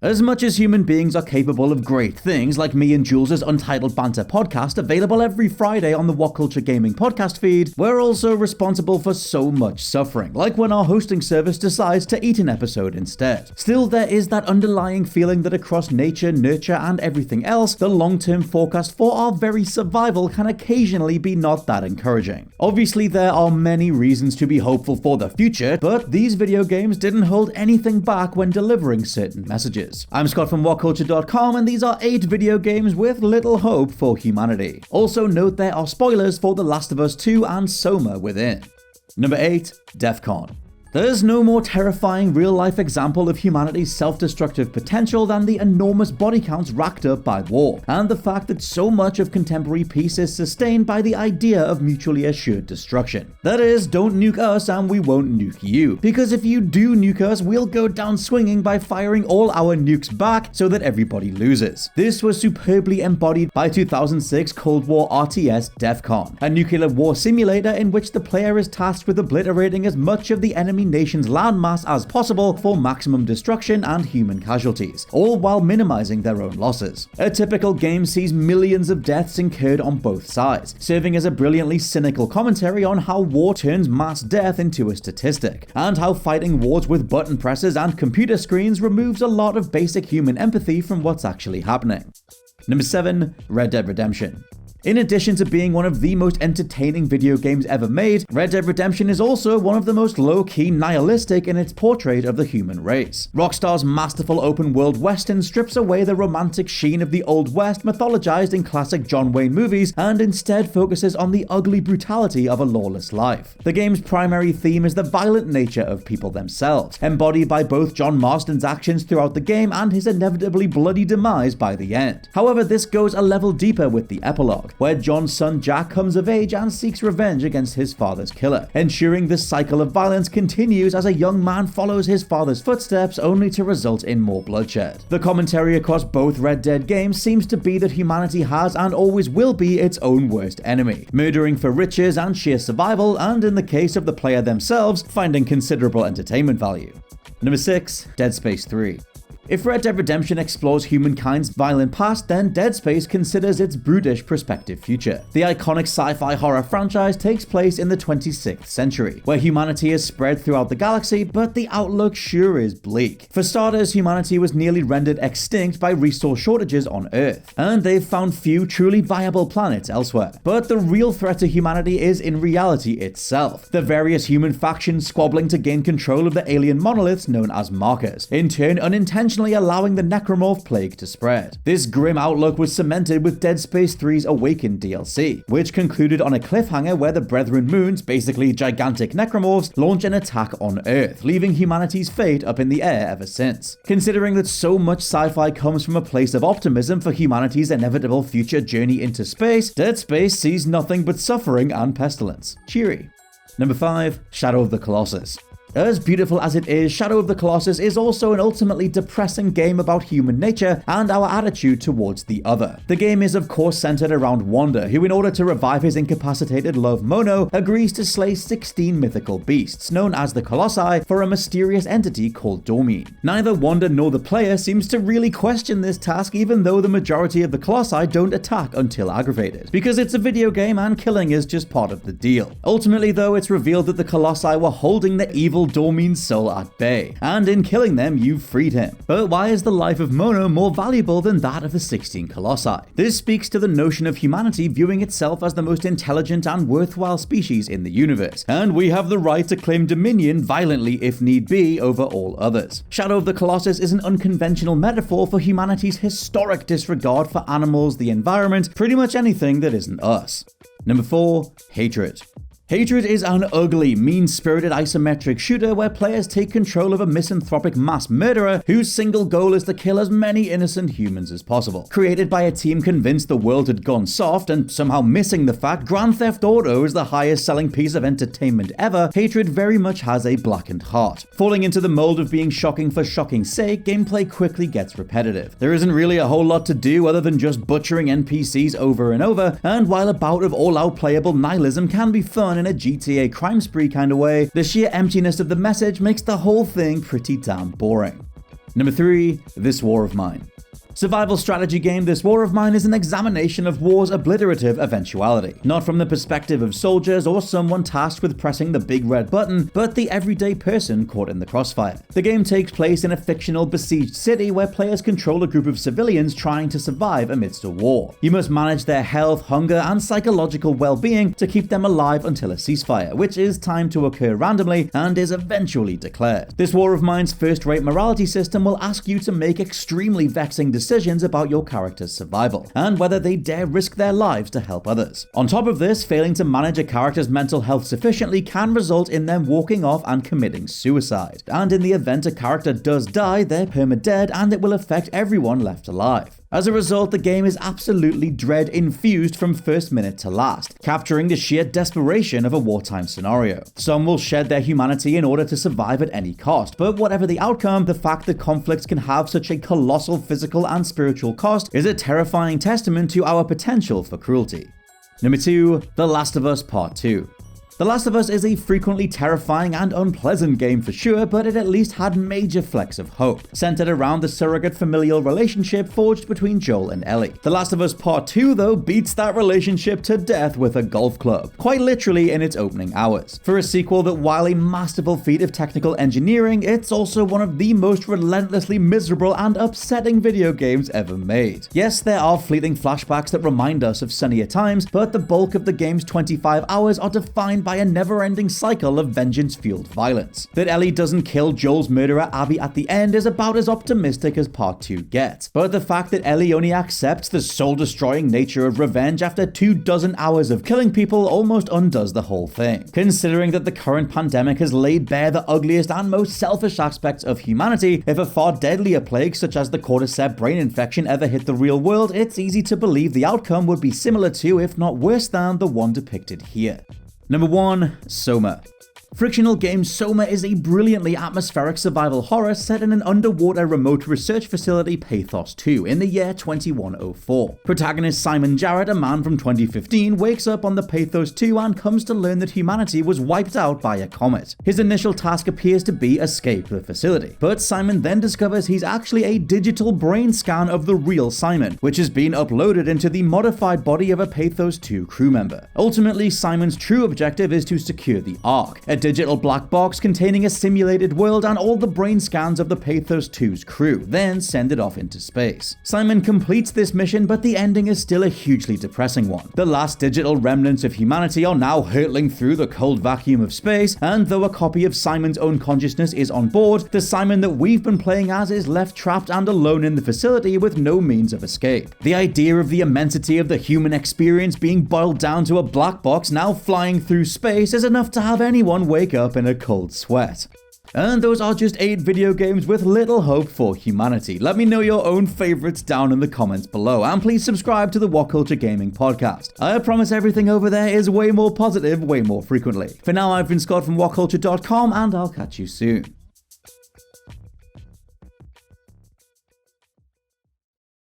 As much as human beings are capable of great things, like me and Jules' Untitled Banter podcast available every Friday on the WhatCulture Gaming Podcast feed, we're also responsible for so much suffering, like when our hosting service decides to eat an episode instead. Still, there is that underlying feeling that across nature, nurture, and everything else, the long-term forecast for our very survival can occasionally be not that encouraging. Obviously, there are many reasons to be hopeful for the future, but these video games didn't hold anything back when delivering certain messages. I'm Scott from WhatCulture.com, and these are 8 video games with little hope for humanity. Also note there are spoilers for The Last of Us 2 and Soma within. Number 8, Defcon. There's no more terrifying real-life example of humanity's self-destructive potential than the enormous body counts racked up by war, and the fact that so much of contemporary peace is sustained by the idea of mutually assured destruction. That is, don't nuke us and we won't nuke you, because if you do nuke us, we'll go down swinging by firing all our nukes back so that everybody loses. This was superbly embodied by 2006 Cold War RTS Defcon, a nuclear war simulator in which the player is tasked with obliterating as much of the enemy nation's landmass as possible for maximum destruction and human casualties, all while minimizing their own losses. A typical game sees millions of deaths incurred on both sides, serving as a brilliantly cynical commentary on how war turns mass death into a statistic, and how fighting wars with button presses and computer screens removes a lot of basic human empathy from what's actually happening. Number 7, Red Dead Redemption. In addition to being one of the most entertaining video games ever made, Red Dead Redemption is also one of the most low-key nihilistic in its portrait of the human race. Rockstar's masterful open-world western strips away the romantic sheen of the Old West mythologized in classic John Wayne movies and instead focuses on the ugly brutality of a lawless life. The game's primary theme is the violent nature of people themselves, embodied by both John Marston's actions throughout the game and his inevitably bloody demise by the end. However, this goes a level deeper with the epilogue, where John's son Jack comes of age and seeks revenge against his father's killer, ensuring this cycle of violence continues as a young man follows his father's footsteps only to result in more bloodshed. The commentary across both Red Dead games seems to be that humanity has and always will be its own worst enemy, murdering for riches and sheer survival, and in the case of the player themselves, finding considerable entertainment value. Number 6, Dead Space 3. If Red Dead Redemption explores humankind's violent past, then Dead Space considers its brutish prospective future. The iconic sci-fi horror franchise takes place in the 26th century, where humanity is spread throughout the galaxy, but the outlook sure is bleak. For starters, humanity was nearly rendered extinct by resource shortages on Earth, and they've found few truly viable planets elsewhere. But the real threat to humanity is in reality itself, the various human factions squabbling to gain control of the alien monoliths known as markers, in turn unintentionally allowing the necromorph plague to spread. This grim outlook was cemented with Dead Space 3's Awakened DLC, which concluded on a cliffhanger where the Brethren Moons, basically gigantic necromorphs, launch an attack on Earth, leaving humanity's fate up in the air ever since. Considering that so much sci-fi comes from a place of optimism for humanity's inevitable future journey into space, Dead Space sees nothing but suffering and pestilence. Cheery. Number 5, Shadow of the Colossus. As beautiful as it is, Shadow of the Colossus is also an ultimately depressing game about human nature and our attitude towards the other. The game is of course centered around Wanda, who in order to revive his incapacitated love Mono, agrees to slay 16 mythical beasts, known as the Colossi, for a mysterious entity called Dormine. Neither Wanda nor the player seems to really question this task, even though the majority of the Colossi don't attack until aggravated, because it's a video game and killing is just part of the deal. Ultimately though, it's revealed that the Colossi were holding the evil Dormine's soul at bay, and in killing them, you've freed him. But why is the life of Mono more valuable than that of the 16 Colossi? This speaks to the notion of humanity viewing itself as the most intelligent and worthwhile species in the universe, and we have the right to claim dominion violently if need be over all others. Shadow of the Colossus is an unconventional metaphor for humanity's historic disregard for animals, the environment, pretty much anything that isn't us. Number 4, Hatred. Hatred is an ugly, mean-spirited isometric shooter where players take control of a misanthropic mass murderer whose single goal is to kill as many innocent humans as possible. Created by a team convinced the world had gone soft and somehow missing the fact Grand Theft Auto is the highest-selling piece of entertainment ever, Hatred very much has a blackened heart. Falling into the mold of being shocking for shocking's sake, gameplay quickly gets repetitive. There isn't really a whole lot to do other than just butchering NPCs over and over, and while a bout of all-out playable nihilism can be fun in a GTA crime spree kind of way, the sheer emptiness of the message makes the whole thing pretty damn boring. Number 3, This War of Mine. Survival strategy game This War of Mine is an examination of war's obliterative eventuality, not from the perspective of soldiers or someone tasked with pressing the big red button, but the everyday person caught in the crossfire. The game takes place in a fictional besieged city where players control a group of civilians trying to survive amidst a war. You must manage their health, hunger, and psychological well-being to keep them alive until a ceasefire, which is timed to occur randomly and is eventually declared. This War of Mine's first-rate morality system will ask you to make extremely vexing decisions about your character's survival, and whether they dare risk their lives to help others. On top of this, failing to manage a character's mental health sufficiently can result in them walking off and committing suicide. And in the event a character does die, they're perma-dead and it will affect everyone left alive. As a result, the game is absolutely dread-infused from first minute to last, capturing the sheer desperation of a wartime scenario. Some will shed their humanity in order to survive at any cost, but whatever the outcome, the fact that conflicts can have such a colossal physical and spiritual cost is a terrifying testament to our potential for cruelty. Number 2, The Last of Us Part 2. The Last of Us is a frequently terrifying and unpleasant game for sure, but it at least had major flecks of hope, centered around the surrogate familial relationship forged between Joel and Ellie. The Last of Us Part 2, though, beats that relationship to death with a golf club, quite literally in its opening hours. For a sequel that, while a masterful feat of technical engineering, it's also one of the most relentlessly miserable and upsetting video games ever made. Yes, there are fleeting flashbacks that remind us of sunnier times, but the bulk of the game's 25 hours are defined by a never-ending cycle of vengeance-fueled violence. That Ellie doesn't kill Joel's murderer Abby at the end is about as optimistic as Part 2 gets, but the fact that Ellie only accepts the soul-destroying nature of revenge after 24 hours of killing people almost undoes the whole thing. Considering that the current pandemic has laid bare the ugliest and most selfish aspects of humanity, if a far deadlier plague such as the cordyceps brain infection ever hit the real world, it's easy to believe the outcome would be similar to, if not worse than, the one depicted here. Number 1, Soma. Frictional game Soma is a brilliantly atmospheric survival horror set in an underwater remote research facility Pathos 2 in the year 2104. Protagonist Simon Jarrett, a man from 2015, wakes up on the Pathos 2 and comes to learn that humanity was wiped out by a comet. His initial task appears to be escape the facility, but Simon then discovers he's actually a digital brain scan of the real Simon, which has been uploaded into the modified body of a Pathos 2 crew member. Ultimately, Simon's true objective is to secure the Ark, a digital black box containing a simulated world and all the brain scans of the Pathos 2's crew, then send it off into space. Simon completes this mission, but the ending is still a hugely depressing one. The last digital remnants of humanity are now hurtling through the cold vacuum of space, and though a copy of Simon's own consciousness is on board, the Simon that we've been playing as is left trapped and alone in the facility with no means of escape. The idea of the immensity of the human experience being boiled down to a black box now flying through space is enough to have anyone wake up in a cold sweat. And those are just 8 video games with little hope for humanity. Let me know your own favorites down in the comments below, and please subscribe to the WhatCulture Gaming Podcast. I promise everything over there is way more positive, way more frequently. For now, I've been Scott from WhatCulture.com, and I'll catch you soon.